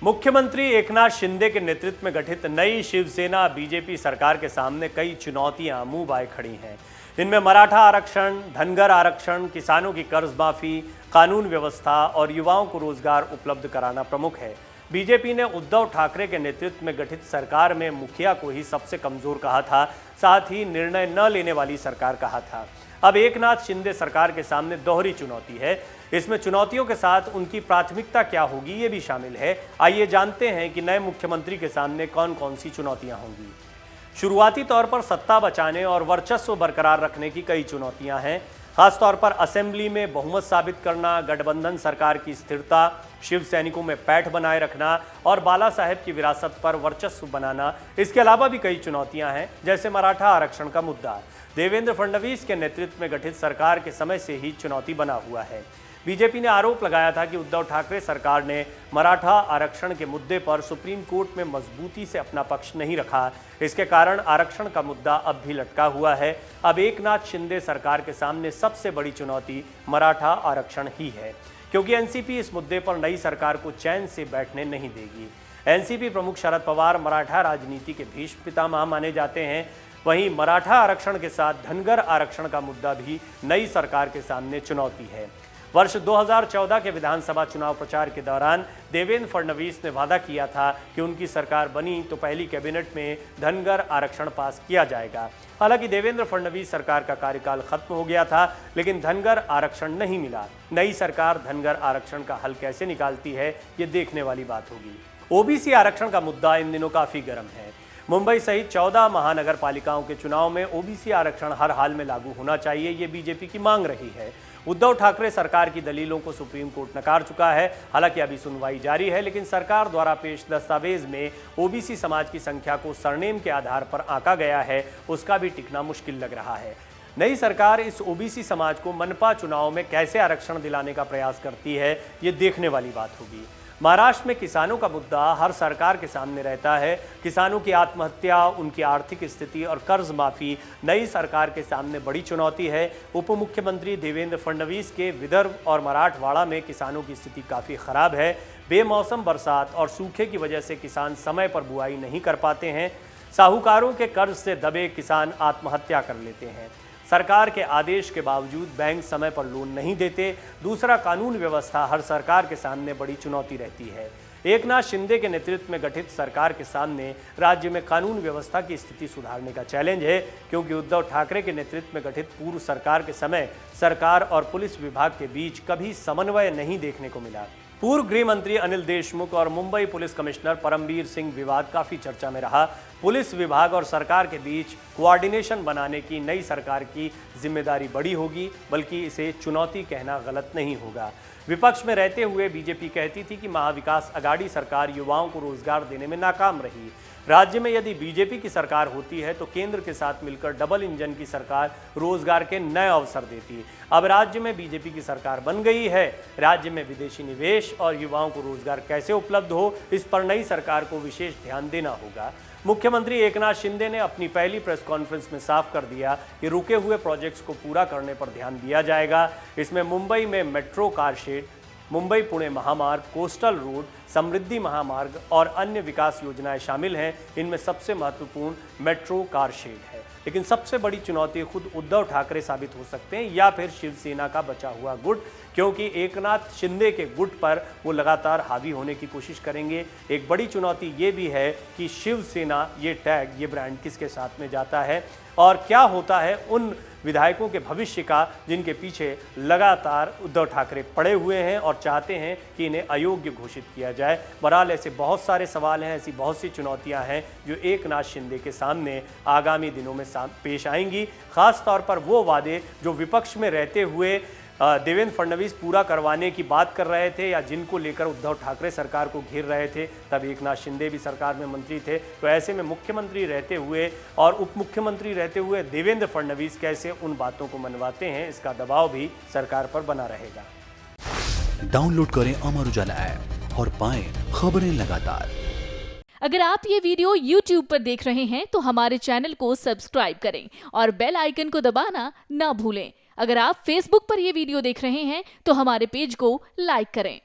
मुख्यमंत्री एकनाथ शिंदे के नेतृत्व में गठित नई शिवसेना बीजेपी सरकार के सामने कई चुनौतियां मुंह बाए खड़ी हैं। इनमें मराठा आरक्षण, धनगर आरक्षण, किसानों की कर्ज माफी, कानून व्यवस्था और युवाओं को रोजगार उपलब्ध कराना प्रमुख है। बीजेपी ने उद्धव ठाकरे के नेतृत्व में गठित सरकार में मुखिया को ही सबसे कमजोर कहा था, साथ ही निर्णय न लेने वाली सरकार कहा था। अब एकनाथ शिंदे सरकार के सामने दोहरी चुनौती है। इसमें चुनौतियों के साथ उनकी प्राथमिकता क्या होगी ये भी शामिल है। आइए जानते हैं कि नए मुख्यमंत्री के सामने कौन कौन सी चुनौतियां होंगी। शुरुआती तौर पर सत्ता बचाने और वर्चस्व बरकरार रखने की कई चुनौतियां हैं। खासतौर पर असेंबली में बहुमत साबित करना, गठबंधन सरकार की स्थिरता, शिव सैनिकों में पैठ बनाए रखना और बाला साहेब की विरासत पर वर्चस्व बनाना। इसके अलावा भी कई चुनौतियां हैं, जैसे मराठा आरक्षण का मुद्दा देवेंद्र फडणवीस के नेतृत्व में गठित सरकार के समय से ही चुनौती बना हुआ है। बीजेपी ने आरोप लगाया था कि उद्धव ठाकरे सरकार ने मराठा आरक्षण के मुद्दे पर सुप्रीम कोर्ट में मजबूती से अपना पक्ष नहीं रखा। इसके कारण आरक्षण का मुद्दा अब भी लटका हुआ है। अब एकनाथ शिंदे सरकार के सामने सबसे बड़ी चुनौती मराठा आरक्षण ही है, क्योंकि एनसीपी इस मुद्दे पर नई सरकार को चैन से बैठने नहीं देगी। एनसीपी प्रमुख शरद पवार मराठा राजनीति के भीष्म पितामह माने जाते हैं। वहीं मराठा आरक्षण के साथ धनगर आरक्षण का मुद्दा भी नई सरकार के सामने चुनौती है। वर्ष 2014 के विधानसभा चुनाव प्रचार के दौरान देवेंद्र फडणवीस ने वादा किया था कि उनकी सरकार बनी तो पहली कैबिनेट में धनगर आरक्षण पास किया जाएगा। हालांकि देवेंद्र फडणवीस सरकार का कार्यकाल खत्म हो गया था, लेकिन धनगर आरक्षण नहीं मिला। नई सरकार धनगर आरक्षण का हल कैसे निकालती है, ये देखने वाली बात होगी। ओबीसी आरक्षण का मुद्दा इन दिनों काफी गर्म है। मुंबई सहित 14 महानगर पालिकाओं के चुनाव में ओबीसी आरक्षण हर हाल में लागू होना चाहिए, ये बीजेपी की मांग रही है। उद्धव ठाकरे सरकार की दलीलों को सुप्रीम कोर्ट नकार चुका है। हालांकि अभी सुनवाई जारी है, लेकिन सरकार द्वारा पेश दस्तावेज में ओबीसी समाज की संख्या को सरनेम के आधार पर आंका गया है, उसका भी टिकना मुश्किल लग रहा है। नई सरकार इस ओबीसी समाज को मनपा चुनाव में कैसे आरक्षण दिलाने का प्रयास करती है, ये देखने वाली बात होगी। महाराष्ट्र में किसानों का मुद्दा हर सरकार के सामने रहता है। किसानों की आत्महत्या, उनकी आर्थिक स्थिति और कर्ज माफी नई सरकार के सामने बड़ी चुनौती है। उप मुख्यमंत्री देवेंद्र फडणवीस के विदर्भ और मराठवाड़ा में किसानों की स्थिति काफ़ी खराब है। बेमौसम बरसात और सूखे की वजह से किसान समय पर बुआई नहीं कर पाते हैं। साहूकारों के कर्ज से दबे किसान आत्महत्या कर लेते हैं। सरकार के आदेश के बावजूद बैंक समय पर लोन नहीं देते। दूसरा, कानून व्यवस्था हर सरकार के सामने बड़ी चुनौती रहती है। एकनाथ शिंदे के नेतृत्व में गठित सरकार के सामने राज्य में कानून व्यवस्था की स्थिति सुधारने का चैलेंज है, क्योंकि उद्धव ठाकरे के नेतृत्व में गठित पूर्व सरकार के समय सरकार और पुलिस विभाग के बीच कभी समन्वय नहीं देखने को मिला। पूर्व गृह मंत्री अनिल देशमुख और मुंबई पुलिस कमिश्नर परमबीर सिंह विवाद काफी चर्चा में रहा। पुलिस विभाग और सरकार के बीच कोऑर्डिनेशन बनाने की नई सरकार की जिम्मेदारी बड़ी होगी, बल्कि इसे चुनौती कहना गलत नहीं होगा। विपक्ष में रहते हुए बीजेपी कहती थी कि महाविकास अघाड़ी सरकार युवाओं को रोजगार देने में नाकाम रही। राज्य में यदि बीजेपी की सरकार होती है तो केंद्र के साथ मिलकर डबल इंजन की सरकार रोजगार के नए अवसर देती। अब राज्य में बीजेपी की सरकार बन गई है। राज्य में विदेशी निवेश और युवाओं को रोजगार कैसे उपलब्ध हो, इस पर नई सरकार को विशेष ध्यान देना होगा। मुख्यमंत्री एकनाथ शिंदे ने अपनी पहली प्रेस कॉन्फ्रेंस में साफ कर दिया कि रुके हुए प्रोजेक्ट्स को पूरा करने पर ध्यान दिया जाएगा। इसमें मुंबई में metro car shed, Mumbai Pune महामार्ग, कोस्टल रोड, समृद्धि महामार्ग और अन्य विकास योजनाएं शामिल हैं। इनमें सबसे महत्वपूर्ण मेट्रो कार शेड है। लेकिन सबसे बड़ी चुनौती खुद उद्धव ठाकरे साबित हो सकते हैं या फिर शिवसेना का बचा हुआ गुट, क्योंकि एकनाथ शिंदे के गुट पर वो लगातार हावी होने की कोशिश करेंगे। एक बड़ी चुनौती ये भी है कि शिवसेना, ये टैग, ये ब्रांड किसके साथ में जाता है और क्या होता है उन विधायकों के भविष्य का जिनके पीछे लगातार उद्धव ठाकरे पड़े हुए हैं और चाहते हैं कि इन्हें अयोग्य घोषित किया जाए। बहरहाल ऐसे बहुत सारे सवाल हैं, ऐसी बहुत सी चुनौतियां हैं जो एकनाथ शिंदे के सामने आगामी दिनों में पेश आएंगी। खास तौर पर वो वादे जो विपक्ष में रहते हुए देवेंद्र फडणवीस पूरा करवाने की बात कर रहे थे या जिनको लेकर उद्धव ठाकरे सरकार को घेर रहे थे, तब एकनाथ शिंदे भी सरकार में मंत्री थे। तो ऐसे में मुख्यमंत्री रहते हुए और उप मुख्यमंत्री रहते हुए देवेंद्र फडणवीस कैसे उन बातों को मनवाते हैं, इसका दबाव भी सरकार पर बना रहेगा। डाउनलोड करें अमर उजाला ऐप और पाएं खबरें लगातार। अगर आप ये वीडियो YouTube पर देख रहे हैं तो हमारे चैनल को सब्सक्राइब करें और बेल आइकन को दबाना ना भूलें। अगर आप Facebook पर ये वीडियो देख रहे हैं तो हमारे पेज को लाइक करें।